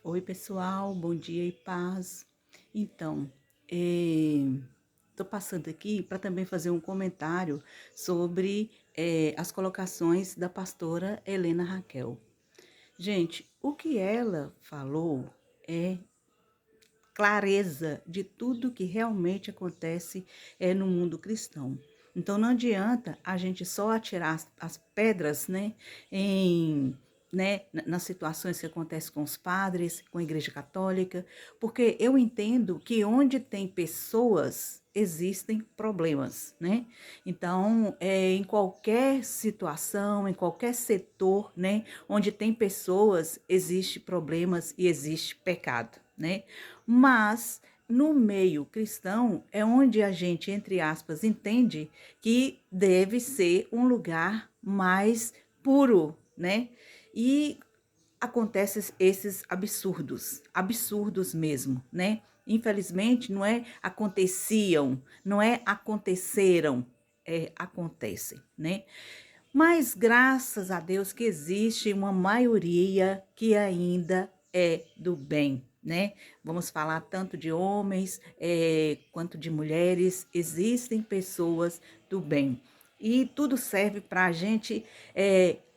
Oi, pessoal, bom dia e paz. Então, estou passando aqui para também fazer um comentário sobre as colocações da pastora Helena Raquel. Gente, o que ela falou é clareza de tudo que realmente acontece no mundo cristão. Então não adianta a gente só atirar as pedras, nas situações que acontecem com os padres, com a Igreja Católica, porque eu entendo que onde tem pessoas existem problemas, né? Então, em qualquer situação, em qualquer setor, né, onde tem pessoas, existe problemas e existe pecado, né? Mas no meio cristão é onde a gente, entre aspas, entende que deve ser um lugar mais puro, né? E acontecem esses absurdos, absurdos mesmo, né? Infelizmente, não é aconteciam, não é aconteceram, acontecem, né? Mas graças a Deus que existe uma maioria que ainda é do bem, né? Vamos falar tanto de homens quanto de mulheres, existem pessoas do bem. E tudo serve para a gente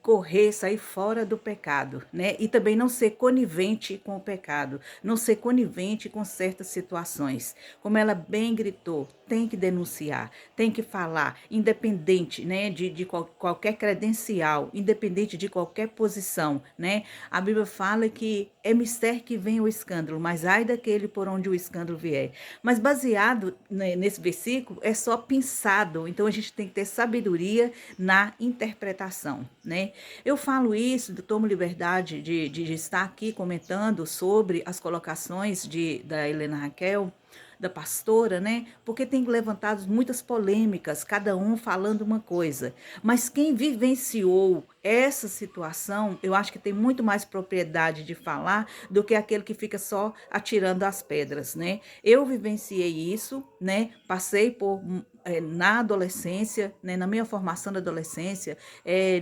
correr, sair fora do pecado, né? E também não ser conivente com o pecado, não ser conivente com certas situações. Como ela bem gritou, tem que denunciar, tem que falar, independente, né, de qualquer credencial, independente de qualquer posição, né? A Bíblia fala que é mistério que vem o escândalo, mas ai daquele por onde o escândalo vier. Mas baseado, né, nesse versículo, é só pensado, então a gente tem que ter sabedoria na interpretação, né? Eu falo isso, tomo liberdade de estar aqui comentando sobre as colocações da Helena Raquel, da pastora, né? Porque tem levantado muitas polêmicas, cada um falando uma coisa. Mas quem vivenciou essa situação, eu acho que tem muito mais propriedade de falar do que aquele que fica só atirando as pedras, né? Eu vivenciei isso, né? Passei por na adolescência, né, na minha formação da adolescência,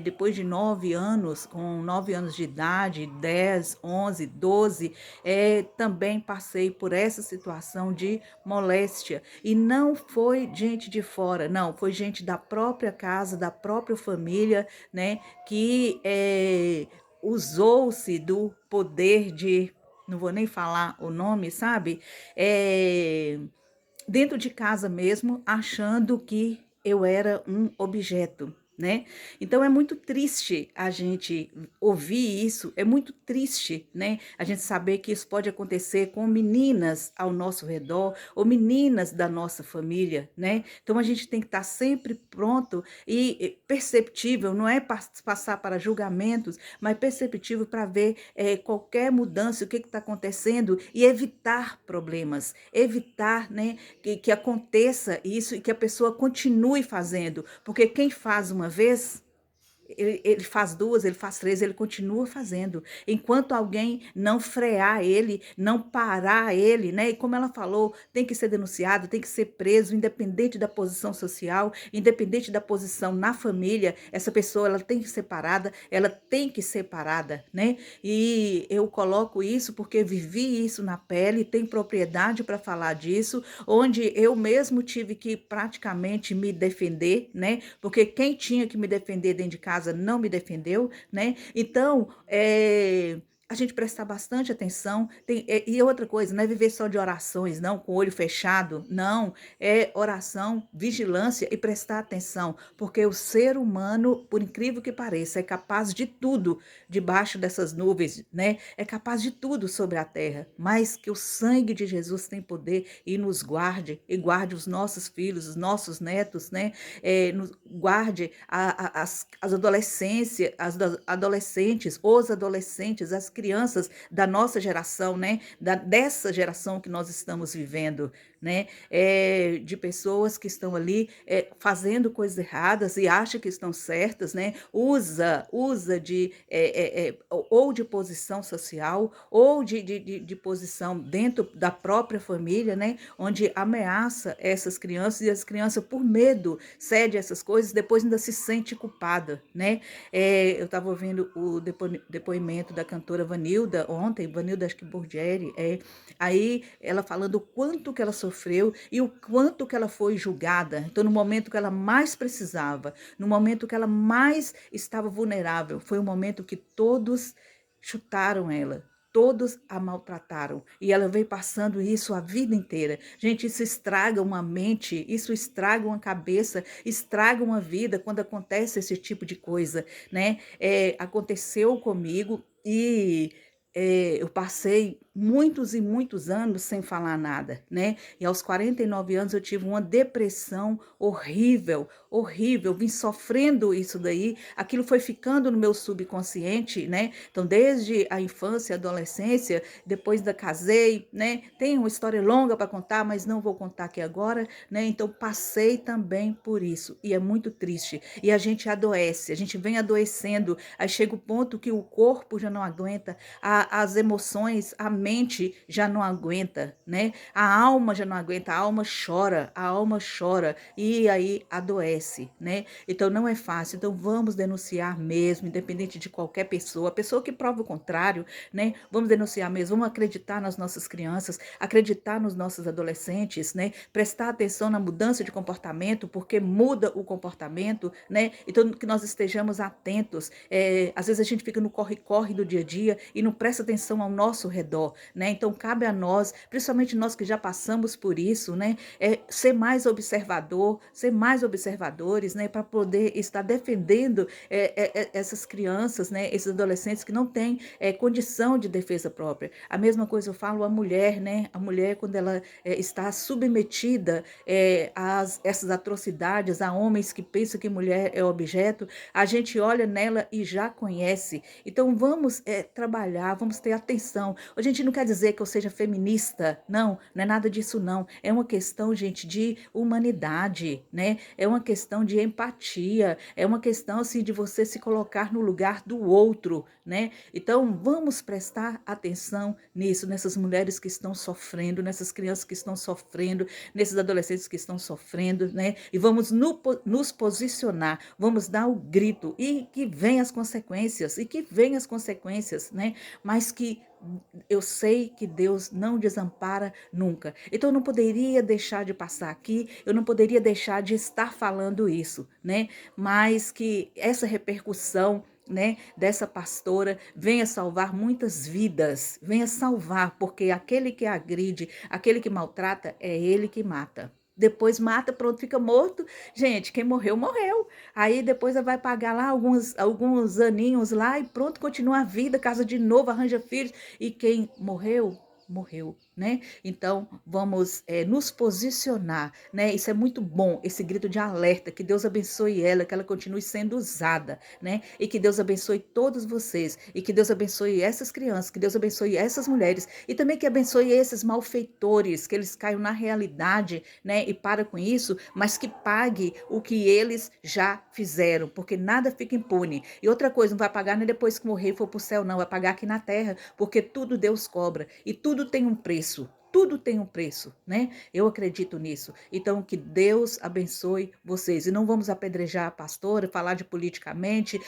depois de 9 anos, com 9 anos de idade, 10, 11, 12, também passei por essa situação de moléstia. E não foi gente de fora, não, foi gente da própria casa, da própria família, né, que usou-se do poder de, não vou nem falar o nome, sabe? É, dentro de casa mesmo, achando que eu era um objeto, né? Então é muito triste a gente ouvir isso, é muito triste, né? A gente saber que isso pode acontecer com meninas ao nosso redor ou meninas da nossa família, né? Então a gente tem que estar sempre pronto e perceptível, não é passar para julgamentos, mas perceptível para ver qualquer mudança, o que está acontecendo e evitar problemas, evitar, né, que aconteça isso e que a pessoa continue fazendo, porque quem faz uma vez ele faz duas, ele faz três, ele continua fazendo. Enquanto alguém não frear ele, não parar ele, né? E como ela falou, tem que ser denunciado, tem que ser preso, independente da posição social, independente da posição na família, essa pessoa ela tem que ser parada, ela tem que ser parada, né? E eu coloco isso porque vivi isso na pele, tenho propriedade para falar disso, onde eu mesmo tive que praticamente me defender, né? Porque quem tinha que me defender dentro de casa não me defendeu, né? Então, a gente prestar bastante atenção. E outra coisa, não é viver só de orações, não, com o olho fechado, não. É oração, vigilância e prestar atenção, porque o ser humano, por incrível que pareça, é capaz de tudo debaixo dessas nuvens, né? É capaz de tudo sobre a terra, mas que o sangue de Jesus tem poder e nos guarde, e guarde os nossos filhos, os nossos netos, né? Guarde as adolescências, adolescentes, os adolescentes, as crianças da nossa geração, né? Dessa geração que nós estamos vivendo, né? De pessoas que estão ali fazendo coisas erradas e acham que estão certas, né? Usa ou de posição social ou de posição dentro da própria família, né? Onde ameaça essas crianças e as crianças, por medo, cede essas coisas, depois ainda se sente culpada, né? Eu estava ouvindo o depoimento da cantora Vanilda ontem, Vanilda acho que Borgieri, aí ela falando o quanto que ela sofreu e o quanto que ela foi julgada. Então, no momento que ela mais precisava, no momento que ela mais estava vulnerável, foi o momento que todos chutaram ela. Todos a maltrataram e ela veio passando isso a vida inteira. Gente, isso estraga uma mente, isso estraga uma cabeça, estraga uma vida quando acontece esse tipo de coisa, né? Aconteceu comigo e eu passei muitos e muitos anos sem falar nada, né? E aos 49 anos eu tive uma depressão horrível, horrível, vim sofrendo isso daí, aquilo foi ficando no meu subconsciente, né? Então, desde a infância, adolescência, depois da casei, né? Tem uma história longa para contar, mas não vou contar aqui agora, né? Então, passei também por isso e é muito triste. E a gente adoece, a gente vem adoecendo, aí chega o ponto que o corpo já não aguenta, as emoções, a mente já não aguenta, né? A alma já não aguenta, a alma chora e aí adoece, né? Então não é fácil. Então vamos denunciar mesmo, independente de qualquer pessoa, a pessoa que prova o contrário, né? Vamos denunciar mesmo, vamos acreditar nas nossas crianças, acreditar nos nossos adolescentes, né? Prestar atenção na mudança de comportamento, porque muda o comportamento, né? Então que nós estejamos atentos. Às vezes a gente fica no corre-corre do dia a dia e não presta atenção ao nosso redor, né? Então cabe a nós, principalmente nós que já passamos por isso, né? Ser mais observador, ser mais observadores, né? Para poder estar defendendo essas crianças, né? Esses adolescentes que não têm condição de defesa própria. A mesma coisa eu falo a mulher, né? A mulher quando ela está submetida a essas atrocidades, a homens que pensam que mulher é objeto, a gente olha nela e já conhece. Então vamos trabalhar, vamos ter atenção. A gente não quer dizer que eu seja feminista, não, não é nada disso não. É uma questão, gente, de humanidade, né? É uma questão de empatia, é uma questão assim de você se colocar no lugar do outro, né? Então vamos prestar atenção nisso, nessas mulheres que estão sofrendo, nessas crianças que estão sofrendo, nesses adolescentes que estão sofrendo, né? E vamos nos posicionar, vamos dar o grito e que venham as consequências, né? Mas que eu sei que Deus não desampara nunca. Então eu não poderia deixar de passar aqui, eu não poderia deixar de estar falando isso, né? Mas que essa repercussão, né, dessa pastora venha salvar muitas vidas, venha salvar, porque aquele que agride, aquele que maltrata, é ele que mata. Depois mata, pronto, fica morto. Gente, quem morreu, morreu. Aí depois vai pagar lá alguns aninhos lá e pronto, continua a vida, casa de novo, arranja filhos. E quem morreu, morreu, né? Então vamos nos posicionar, né? Isso é muito bom, esse grito de alerta, que Deus abençoe ela, que ela continue sendo usada, né? E que Deus abençoe todos vocês, e que Deus abençoe essas crianças, que Deus abençoe essas mulheres, e também que abençoe esses malfeitores, que eles caiam na realidade, né? E para com isso, mas que pague o que eles já fizeram, porque nada fica impune. E outra coisa, não vai pagar nem depois que morrer e for para o céu, não, vai pagar aqui na terra, porque tudo Deus cobra, e tudo tem um preço. Tudo tem um preço, né? Eu acredito nisso. Então, que Deus abençoe vocês. E não vamos apedrejar a pastora, falar de politicamente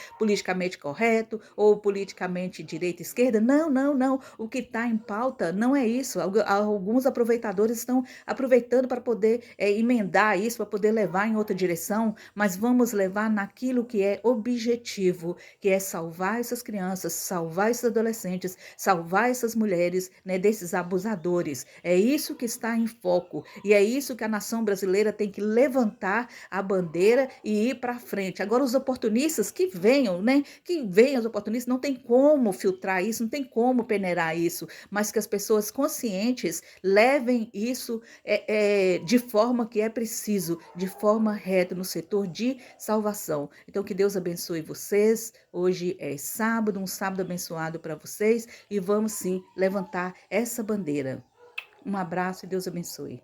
correto, ou politicamente direita e esquerda. Não, não, não. O que está em pauta não é isso. Alguns aproveitadores estão aproveitando para poder emendar isso, para poder levar em outra direção, mas vamos levar naquilo que é objetivo, que é salvar essas crianças, salvar esses adolescentes, salvar essas mulheres, né, desses abusadores. É isso que está em foco e é isso que a nação brasileira tem que levantar a bandeira e ir para frente. Agora os oportunistas que venham, né? Que venham os oportunistas, não tem como filtrar isso, não tem como peneirar isso, mas que as pessoas conscientes levem isso de forma que é preciso, de forma reta, no setor de salvação. Então que Deus abençoe vocês. Hoje é sábado, um sábado abençoado para vocês e vamos sim levantar essa bandeira. Um abraço e Deus abençoe.